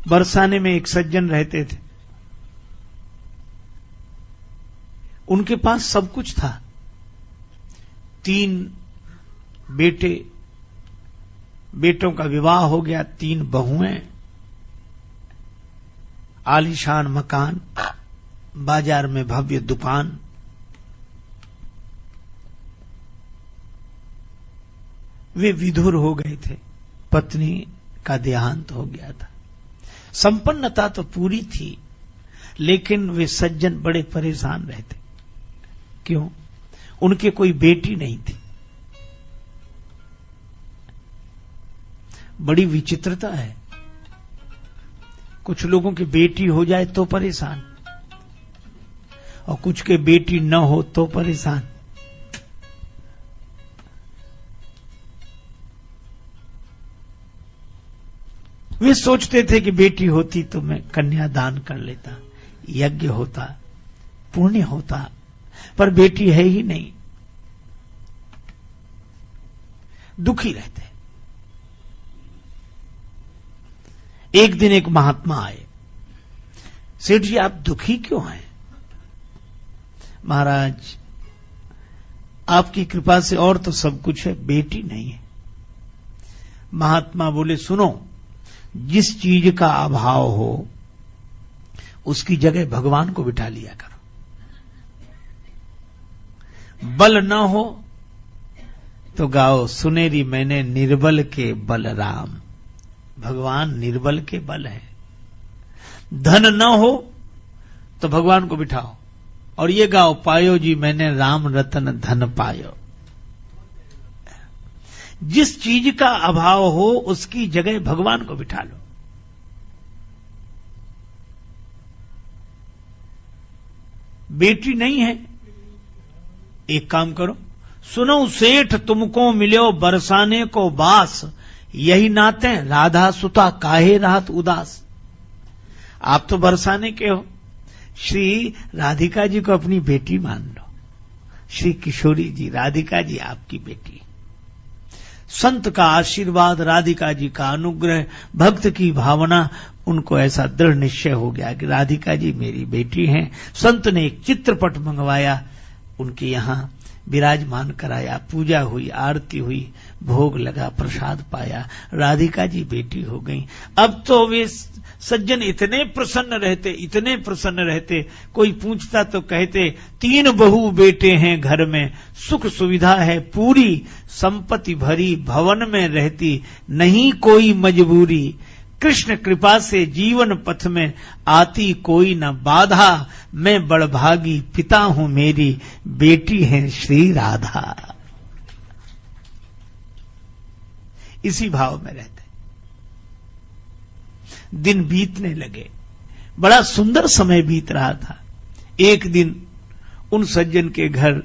बरसाने में एक सज्जन रहते थे। उनके पास सब कुछ था, 3 बेटे, बेटों का विवाह हो गया, 3 बहुएं, आलीशान मकान, बाजार में भव्य दुकान। वे विधुर हो गए थे, पत्नी का देहांत हो गया था। संपन्नता तो पूरी थी, लेकिन वे सज्जन बड़े परेशान रहते। क्यों? उनके कोई बेटी नहीं थी। बड़ी विचित्रता है, कुछ लोगों की बेटी हो जाए तो परेशान, और कुछ के बेटी न हो तो परेशान। वे सोचते थे कि बेटी होती तो मैं कन्यादान कर लेता, यज्ञ होता, पुण्य होता, पर बेटी है ही नहीं। दुखी रहते। एक दिन एक महात्मा आए। सेठ जी, आप दुखी क्यों हैं? महाराज, आपकी कृपा से और तो सब कुछ है, बेटी नहीं है। महात्मा बोले, सुनो, जिस चीज का अभाव हो उसकी जगह भगवान को बिठा लिया करो। बल न हो तो गाओ, सुनेरी मैंने निर्बल के बलराम। भगवान निर्बल के बल है। धन न हो तो भगवान को बिठाओ, और ये गाओ, पायो जी मैंने राम रतन धन पायो। जिस चीज का अभाव हो उसकी जगह भगवान को बिठा लो। बेटी नहीं है, एक काम करो, सुनो सेठ तुमको मिलो बरसाने को बास, यही नाते राधा सुता काहे रात उदास। आप तो बरसाने के हो, श्री राधिका जी को अपनी बेटी मान लो। श्री किशोरी जी, राधिका जी आपकी बेटी। संत का आशीर्वाद, राधिका जी का अनुग्रह, भक्त की भावना, उनको ऐसा दृढ़ निश्चय हो गया कि राधिका जी मेरी बेटी हैं। संत ने एक चित्रपट मंगवाया, उनके यहां विराजमान कराया, पूजा हुई, आरती हुई, भोग लगा, प्रसाद पाया, राधिका जी बेटी हो गई। अब तो वे सज्जन इतने प्रसन्न रहते, कोई पूछता तो कहते 3 बहू बेटे हैं घर में, सुख सुविधा है पूरी, संपत्ति भरी भवन में रहती, नहीं कोई मजबूरी, कृष्ण कृपा से जीवन पथ में आती कोई न बाधा, मैं बड़भागी पिता हूं मेरी बेटी है श्री राधा। इसी भाव में रहते। दिन बीतने लगे, बड़ा सुंदर समय बीत रहा था। एक दिन उन सज्जन के घर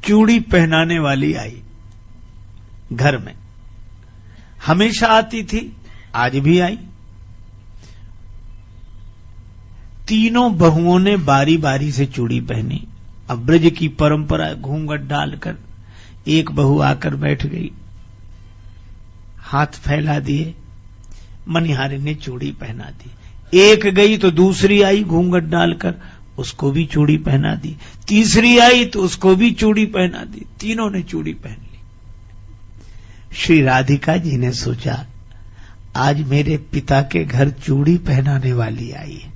चूड़ी पहनाने वाली आई। घर में हमेशा आती थी, आज भी आई। 3 बहुओं ने बारी बारी से चूड़ी पहनी। अब ब्रज की परंपरा, घूंघट डालकर एक बहू आकर बैठ गई, हाथ फैला दिए, मनिहारी ने चूड़ी पहना दी। एक गई तो दूसरी आई घूंघट डालकर, उसको भी चूड़ी पहना दी। तीसरी आई तो उसको भी चूड़ी पहना दी। तीनों ने चूड़ी पहन ली। श्री राधिका जी ने सोचा, आज मेरे पिता के घर चूड़ी पहनाने वाली आई है,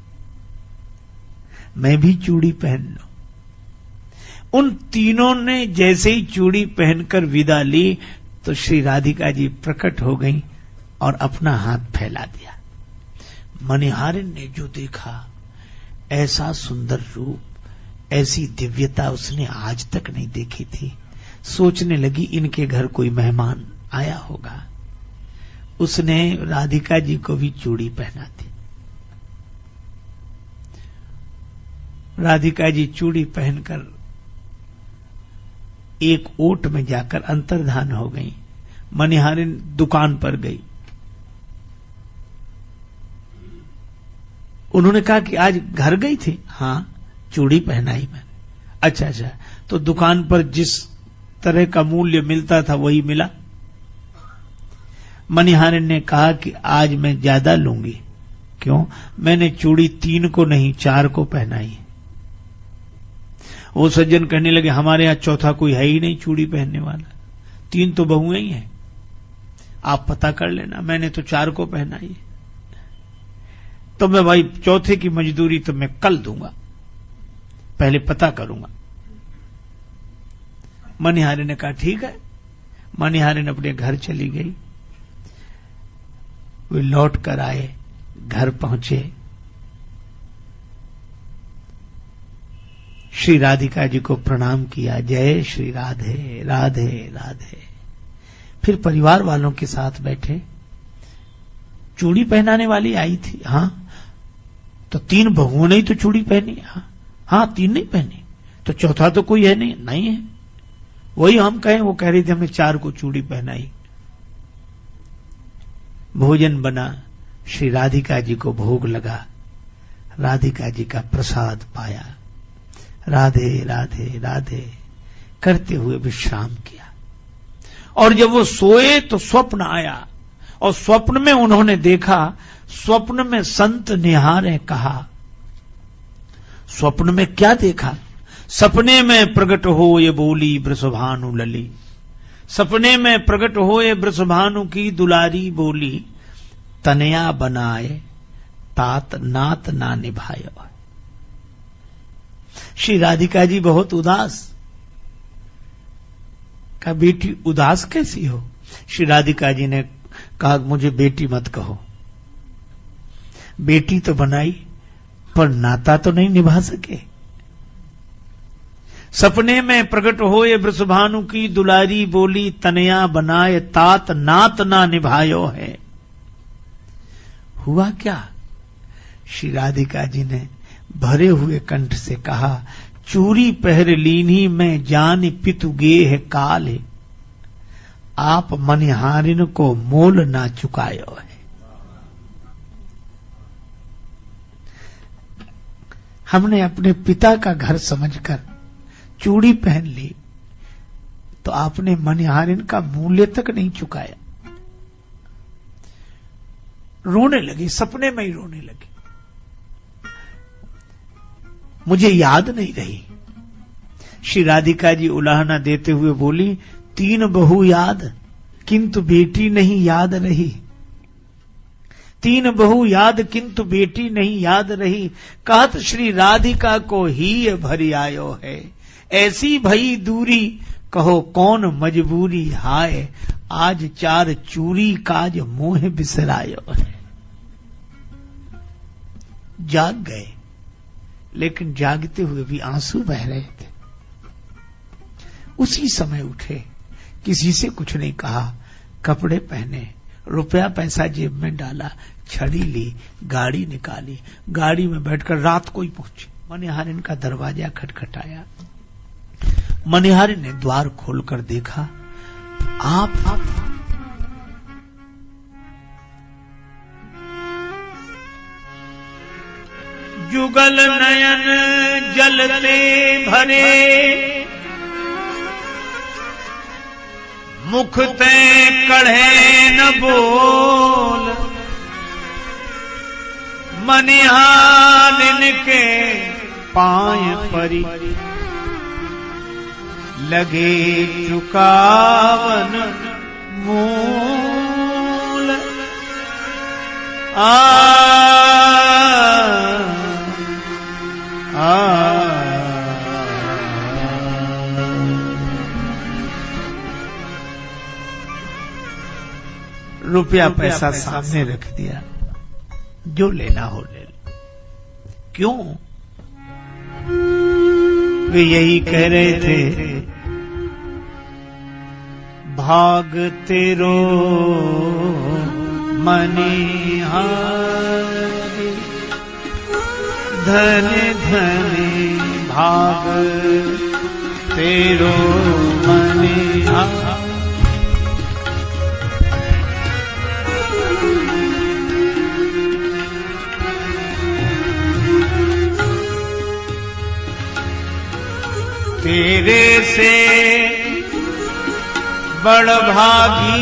मैं भी चूड़ी पहन लूं। उन तीनों ने जैसे ही चूड़ी पहनकर विदा ली तो श्री राधिका जी प्रकट हो गईं और अपना हाथ फैला दिया। मनिहारिन ने जो देखा, ऐसा सुंदर रूप, ऐसी दिव्यता उसने आज तक नहीं देखी थी। सोचने लगी इनके घर कोई मेहमान आया होगा। उसने राधिका जी को भी चूड़ी पहना दी। राधिका जी चूड़ी पहनकर एक ओट में जाकर अंतर्धान हो गई। मनिहारिन दुकान पर गई। उन्होंने कहा कि आज घर गई थी? हां, चूड़ी पहनाई मैंने। अच्छा, तो दुकान पर जिस तरह का मूल्य मिलता था वही मिला? मनिहारिन ने कहा कि आज मैं ज्यादा लूंगी। क्यों? मैंने चूड़ी 3 को नहीं 4 को पहनाई। वो सज्जन कहने लगे हमारे यहां चौथा कोई है ही नहीं चूड़ी पहनने वाला, 3 तो बहुएं ही हैं, आप पता कर लेना, मैंने तो 4 को पहनाई। तो मैं भाई चौथे की मजदूरी तो मैं कल दूंगा, पहले पता करूंगा। मनिहारी ने कहा ठीक है। मनिहारिन अपने घर चली गई। वे लौट कर आए, घर पहुंचे। श्री राधिका जी को प्रणाम किया, जय श्री राधे राधे राधे। फिर परिवार वालों के साथ बैठे। चूड़ी पहनाने वाली आई थी, हां, तो 3 बहुओं ने ही तो चूड़ी पहनी। हां 3 नहीं पहनी, तो चौथा तो कोई है नहीं। नहीं है, वही हम कहें, वो कह रही थी हमने 4 को चूड़ी पहनाई। भोजन बना, श्री राधिका जी को भोग लगा, राधिका जी का प्रसाद पाया, राधे राधे राधे करते हुए विश्राम किया। और जब वो सोए तो स्वप्न आया, और स्वप्न में उन्होंने देखा, स्वप्न में संत निहारे कहा। स्वप्न में क्या देखा? सपने में प्रकट हो ये बोली वृषभानु लली, सपने में प्रकट हो ये वृषभानु की दुलारी बोली, तनया बनाए तात नात ना निभायो। श्री राधिका जी बहुत उदास। कहा बेटी उदास कैसी हो? श्री राधिका जी ने कहा मुझे बेटी मत कहो, बेटी तो बनाई पर नाता तो नहीं निभा सके। सपने में प्रकट होए वृषभानु की दुलारी बोली, तनया बनाए तात नात ना निभायो है। हुआ क्या? श्री राधिका जी ने भरे हुए कंठ से कहा, चूरी पहर लीनी में जान पितु गेह काल, आप मनिहारिन को मोल ना चुकायो है। हमने अपने पिता का घर समझकर चूड़ी पहन ली, तो आपने मनिहारिन का मूल्य तक नहीं चुकाया। रोने लगी, सपने में ही रोने लगी। मुझे याद नहीं रही। श्री राधिका जी उलाहना देते हुए बोली, 3 बहू याद किंतु बेटी नहीं याद रही, 3 बहू याद किंतु बेटी नहीं याद रही, कहत श्री राधिका को ही भरी आयो है, ऐसी भई दूरी कहो कौन मजबूरी हाय, आज 4 चूरी काज मोह बिसरायो है। जाग गए, लेकिन जागते हुए भी आंसू बह रहे थे। उसी समय उठे, किसी से कुछ नहीं कहा, कपड़े पहने, रुपया पैसा जेब में डाला, छड़ी ली, गाड़ी निकाली, गाड़ी में बैठकर रात को ही पहुंचे। मनिहारिन का दरवाजा खटखटाया। मनिहारिन ने द्वार खोलकर देखा, आप जुगल नयन जलते भरे, मुख ते कढ़े न बोल, मनिहारिन के पांय परी लगे चुकावन मूल। रुपया पैसा सामने रख दिया, जो लेना हो ले लो। क्यों? वे यही कह रहे थे, भाग तेरो मनिहारी, धन धन भाग तेरो मनिहारी। तेरे से बड़ भागी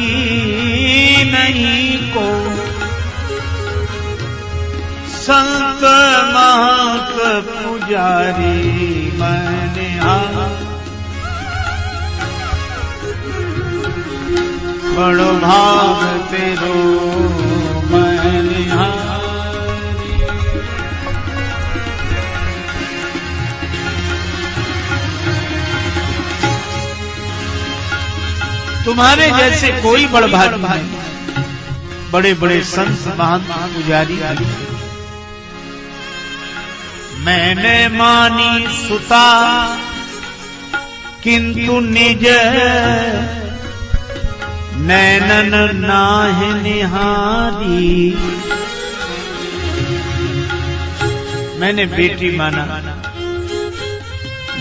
नहीं को संत महंत पुजारी मैंने बड़ो भाग तेरो मैंने तुम्हारे जैसे कोई बड़भागी नहीं। बड़े बड़े संत महंत पुजारी मैंने मानी सुता किंतु निज नैनन नाहि निहारी। मैंने बेटी माना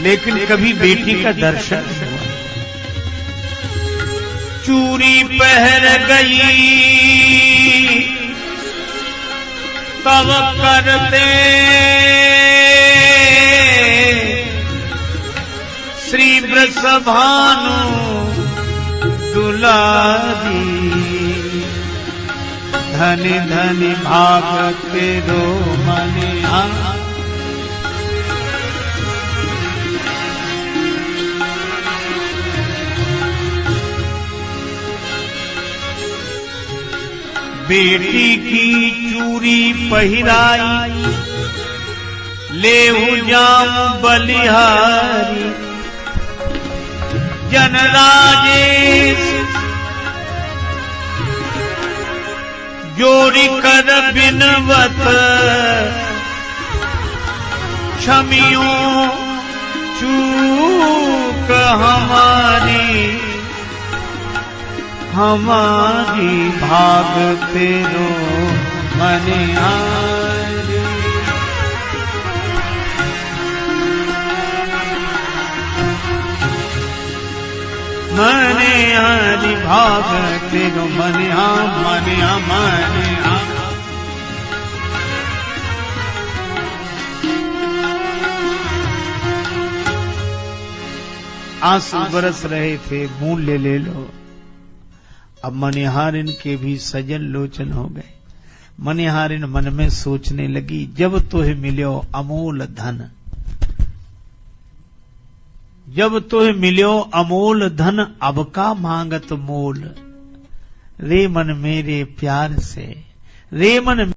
लेकिन कभी बेटी का दर्शन नहीं हुआ। चूड़ी पहर गई तब करते श्री वृषभानु दुलारी। धनि धनि भाग तेरो मने बेटी की चूड़ी पहिराई लेहु जाम बलिहारी। जन राजेश जोड़ी कर बिनवत क्षमियो चूक हमारी। हमारी भाग तेरो मने आरी। मने आरी भाग तेरो मने मने मने आंसू बरस रहे थे, मूल्य ले लो। अब मनिहारिन के भी सजल लोचन हो गए। मनिहारिन मन में सोचने लगी, जब तुहे मिलो अमोल धन, जब तुहे मिलो अमोल धन, अब का मांगत मोल। रे मन मेरे प्यार से, रे मन